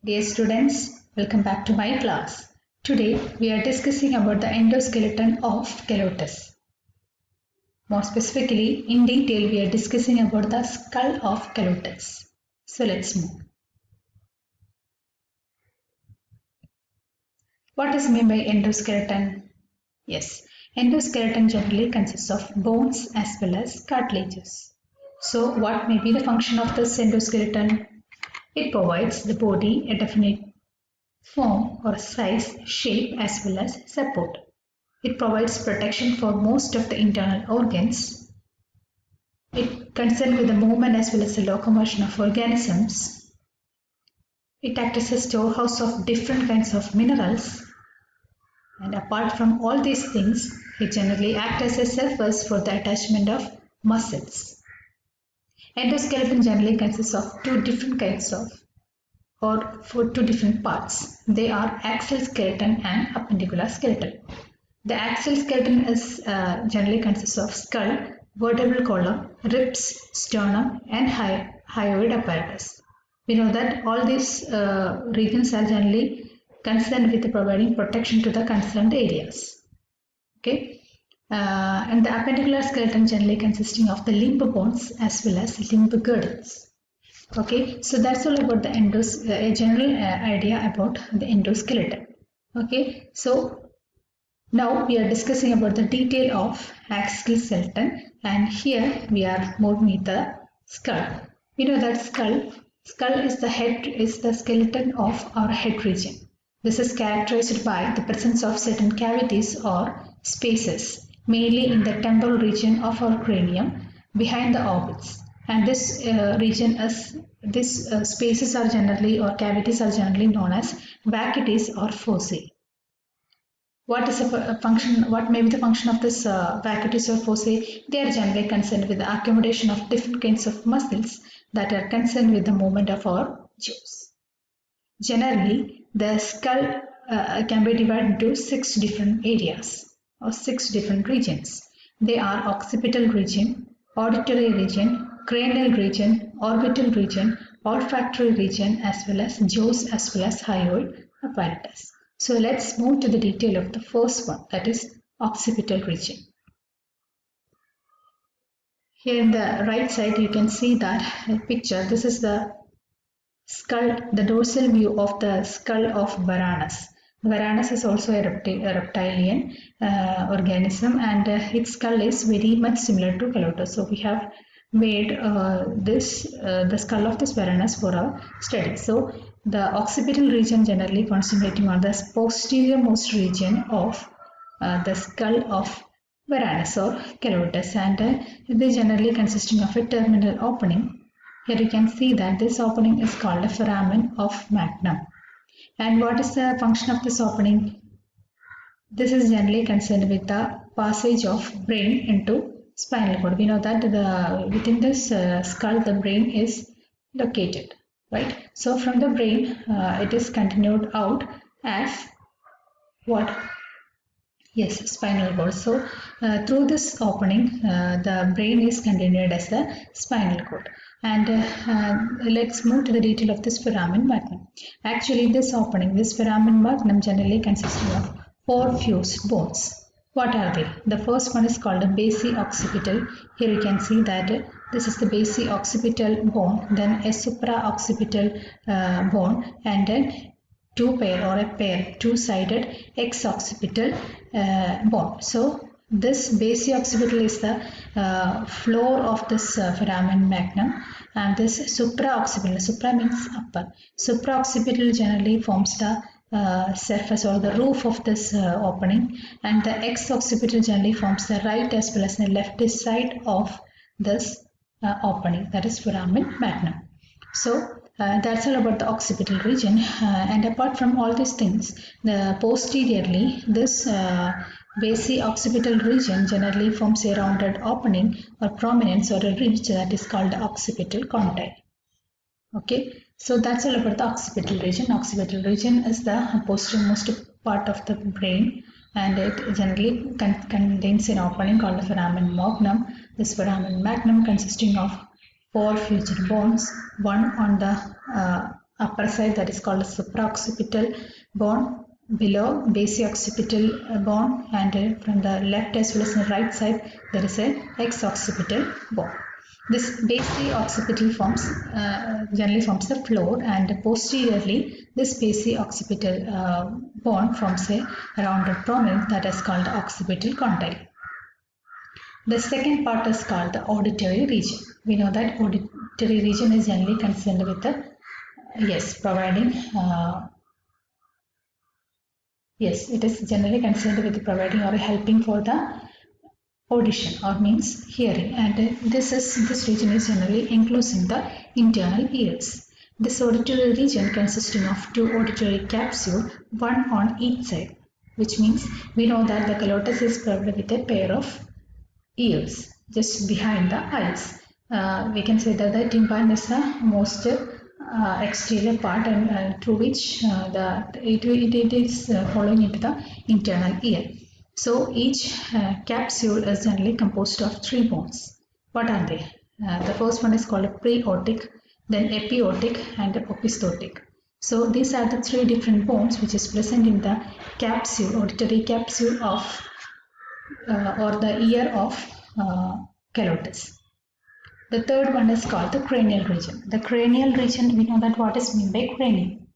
Dear students, welcome back to my class. Today we are discussing about the endoskeleton of Calotus. More specifically, in detail, we are discussing about the skull of Calotus. So let's move. What is meant by endoskeleton? Yes, endoskeleton generally consists of bones as well as cartilages. So what may be the function of this endoskeleton? It provides the body a definite form or size, shape as well as support. It provides protection for most of the internal organs. It concerns with the movement as well as the locomotion of organisms. It acts as a storehouse of different kinds of minerals. And apart from all these things, it generally acts as a surface for the attachment of muscles. Endoskeleton generally consists of two different parts. They are axial skeleton and appendicular skeleton. The axial skeleton is generally consists of skull, vertebral column, ribs, sternum, and hyoid apparatus. We know that all these regions are generally concerned with providing protection to the concerned areas. Okay. And the appendicular skeleton generally consisting of the limb bones as well as limb girdles. Okay, so that's all about the a general idea about the endoskeleton. Okay, so now we are discussing about the detail of axial skeleton, and here we are moving with the skull. We know that skull is the skeleton of our head region. This is characterized by the presence of certain cavities or spaces, mainly in the temporal region of our cranium behind the orbits. And this spaces are generally or cavities are generally known as vacuities or fossae. What is a function? What may be the function of this vacuities or fossae? They are generally concerned with the accommodation of different kinds of muscles that are concerned with the movement of our jaws. Generally, the skull can be divided into 6 different areas or 6 different regions. They are occipital region, auditory region, cranial region, orbital region, olfactory region, as well as jaws as well as hyoid apparatus. So let's move to the detail of the first one, that is occipital region. Here in the right side you can see that picture. This is the skull, the dorsal view of the skull of Varanus. Varanus is also a reptilian organism, and its skull is very much similar to Calotus. So we have made the skull of this Varanus for our study. So the occipital region generally concentrating on the posterior most region of the skull of Varanus or Calotus, and they generally consisting of a terminal opening. Here you can see that this opening is called a foramen of magnum. And what is the function of this opening? This is generally concerned with the passage of brain into spinal cord. We know that within this skull the brain is located, right? So from the brain it is continued out as what? Yes, spinal cord. So through this opening the brain is continued as the spinal cord. And let's move to the detail of this foramen magnum. Actually, this opening, this foramen magnum generally consisting of 4 fused bones. What are they? The first one is called a basi-occipital. Here you can see that this is the basi-occipital bone, then a supra-occipital bone, and then two-sided x-occipital bone. So this basi-occipital is the floor of this foramen magnum, and this supra-occipital, supra means upper, supra-occipital generally forms the surface or the roof of this opening, and the x-occipital generally forms the right as well as the left side of this opening, that is foramen magnum. So that's all about the occipital region, and apart from all these things, posteriorly this basi-occipital region generally forms a rounded opening or prominence or a ridge that is called the occipital condyle. Okay, so that's all about the occipital region. Occipital region is the posteriormost part of the brain, and it generally contains an opening called the foramen magnum. This foramen magnum consisting of 4 fused bones, one on the upper side, that is called a supraoccipital bone. Below basioccipital bone, and from the left as well as the right side there is a exoccipital bone. This basioccipital generally forms the floor, and posteriorly this basioccipital bone forms a rounded prominence that is called the occipital condyle. The second part is called the auditory region. We know that auditory region is generally concerned with the providing it is generally concerned with providing or helping for the audition, or means hearing, and this region is generally enclosing the internal ears. This auditory region consisting of two auditory capsules, one on each side, which means we know that the calotus is provided with a pair of ears just behind the eyes. We can say that the tympan is the most exterior part, and through which it is following into the internal ear. So each capsule is generally composed of three bones. What are they? The first one is called a preaortic, then epiotic, and opisthotic. So these are the three different bones which is present in the capsule, auditory capsule of or the ear of calotus. The third one is called the cranial region. The cranial region, we know that what is meant by cranium.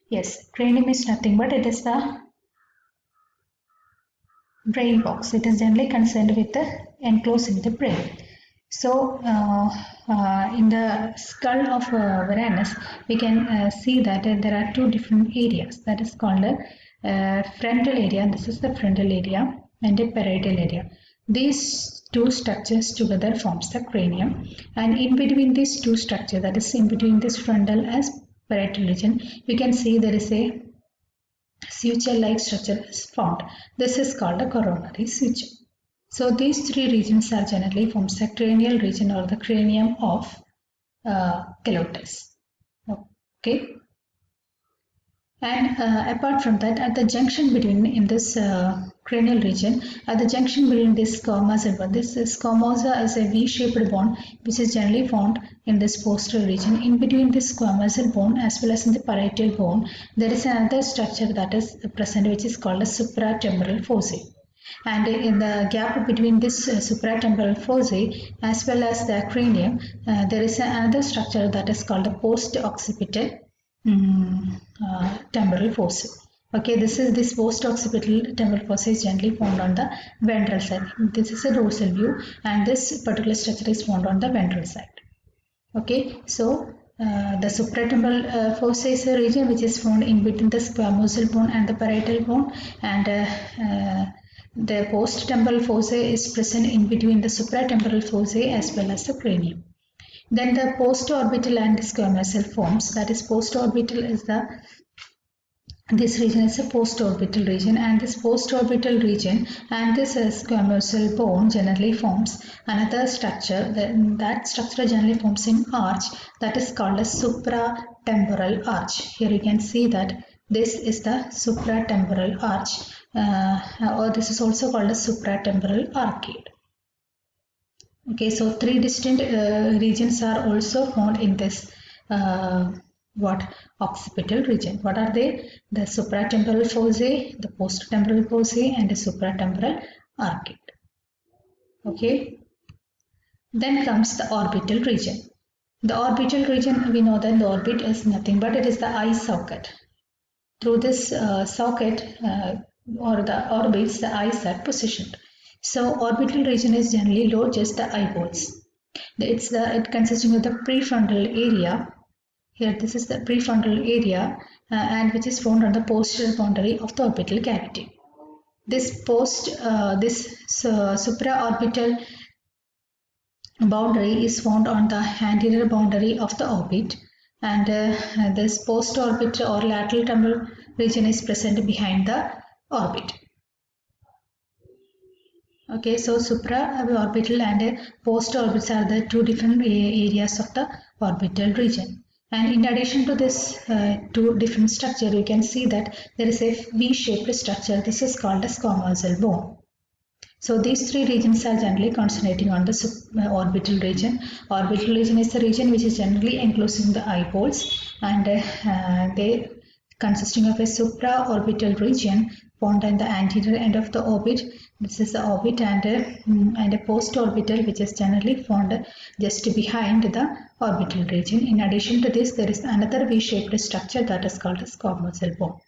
Yes, cranium is nothing but it is the brain box. It is generally concerned with the enclosing the brain. So in the skull of Varanus, we can see that there are two different areas. That is called a frontal area. This is the frontal area, and a parietal area. These two structures together forms the cranium, and in between these two structures, that is in between this frontal as parietal region, we can see there is a suture-like structure is found. This is called a coronary suture. So these three regions are generally forms the cranial region or the cranium of calotus. Okay. And apart from that, at the junction between in this cranial region, at the junction between this squamosal bone, this squamosa is a V-shaped bone which is generally found in this posterior region. In between this squamosal bone as well as in the parietal bone, there is another structure that is present which is called a supratemporal fossa. And in the gap between this supratemporal fossa as well as the cranium, there is another structure that is called the post-occipital temporal fossa. Okay, this post-occipital temporal fossa is generally found on the ventral side. This is a dorsal view, and this particular structure is found on the ventral side. Okay, so the supratemporal fossa is a region which is found in between the squamosal bone and the parietal bone, and the post-temporal fossa is present in between the supratemporal fossa as well as the cranium. Then the postorbital and squamosal forms, that is postorbital is this region is a postorbital region, and this postorbital region and this squamosal bone generally forms another structure. That structure generally forms an arch that is called a supratemporal arch. Here you can see that this is the supratemporal arch, or this is also called a supratemporal arcade. Okay, so three distinct regions are also found in this occipital region. What are they? The supratemporal fossa, the posttemporal fossa, and the supratemporal arcade. Okay. Then comes the orbital region. The orbital region, we know that the orbit is nothing but it is the eye socket. Through this socket or the orbits, the eyes are positioned. So orbital region is generally low, just the eyeballs. It consisting of the prefrontal area. Here this is the prefrontal area and which is found on the posterior boundary of the orbital cavity. This supraorbital boundary is found on the anterior boundary of the orbit, and this postorbital or lateral temporal region is present behind the orbit. Okay, so supraorbital and postorbits are the two different areas of the orbital region. And in addition to this two different structure, you can see that there is a V-shaped structure. This is called a squamosal bone. So these three regions are generally concentrating on the orbital region. Orbital region is the region which is generally enclosing the eyeballs, and they consisting of a supraorbital region found at the anterior end of the orbit. This is the orbit, and a postorbital which is generally found just behind the orbital region. In addition to this, there is another V-shaped structure that is called as squamosal bone.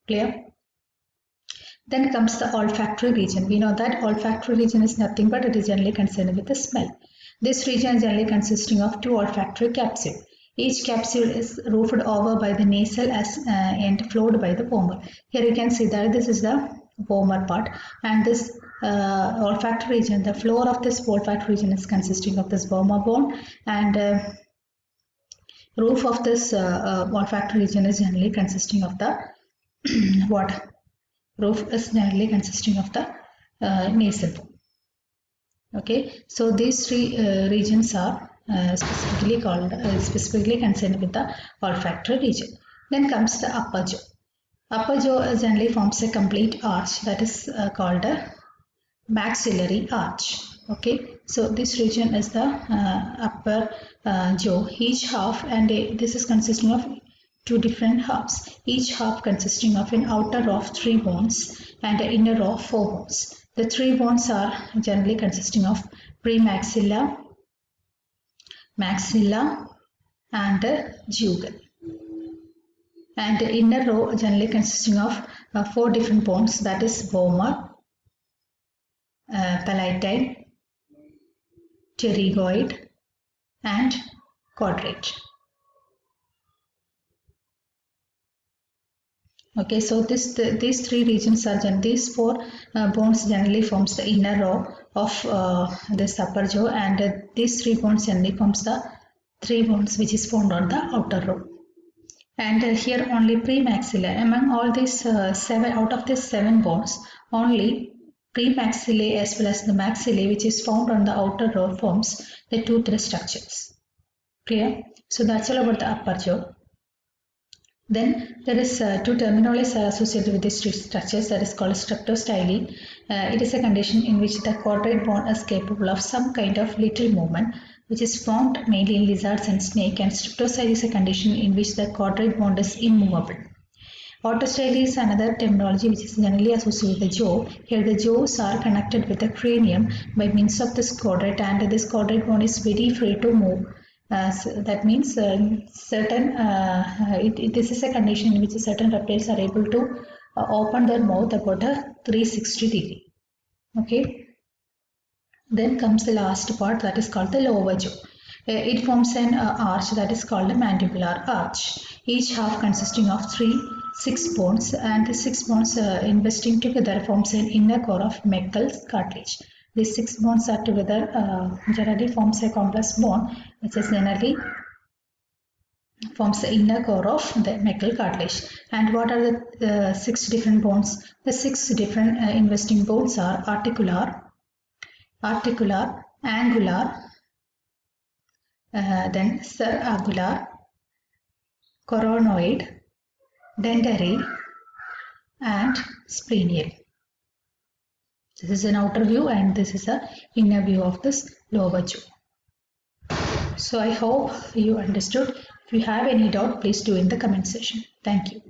Clear? Then comes the olfactory region. We know that olfactory region is nothing but it is generally concerned with the smell. This region is generally consisting of two olfactory capsules. Each capsule is roofed over by the nasal and flowed by the vomer. Here you can see that this is the vomer part, and this olfactory region, the floor of this olfactory region is consisting of this vomer bone, and roof of this olfactory region is generally consisting of the what? Roof is generally consisting of the nasal bone. Okay, so these three regions are specifically concerned with the olfactory region. Then comes the upper jaw. Upper jaw generally forms a complete arch that is called a maxillary arch. Okay, so this region is the upper jaw. Each half, and this is consisting of two different halves, each half consisting of an outer row of 3 bones and an inner row of 4 bones. The 3 bones are generally consisting of premaxilla, maxilla, and jugal. And the inner row generally consisting of 4 different bones, that is vomer, palatine, pterygoid, and quadrate. Okay, so these three regions are these 4 bones generally forms the inner row of this upper jaw, and these 3 bones generally forms the 3 bones which is found on the outer row. And here only premaxilla, among all these 7 out of these 7 bones, only premaxillae as well as the maxillae which is found on the outer row forms the toothed structures. Clear? So that's all about the upper jaw. Then there is 2 terminologies are associated with these structures, that is called structostyle. It is a condition in which the quadrate bone is capable of some kind of little movement, which is found mainly in lizards and snake, and streptostyle is a condition in which the quadrate bone is immovable. Autostyle is another terminology which is generally associated with the jaw. Here the jaws are connected with the cranium by means of this quadrate, and this quadrate bone is very free to move. So that means this is a condition in which certain reptiles are able to open their mouth about a 360 degree. Okay. Then comes the last part, that is called the lower jaw. It forms an arch that is called a mandibular arch. Each half consisting of 6 bones, and the 6 bones investing together forms an inner core of Meckel's cartilage. These 6 bones are together generally forms a complex bone which is generally forms the inner core of the Meckel cartilage. And what are the 6 different bones? The 6 different investing bones are articular, angular, then subargular, coronoid, dentary, and splenial. This is an outer view, and this is an inner view of this lower jaw. So I hope you understood. If you have any doubt, please do in the comment section. Thank you.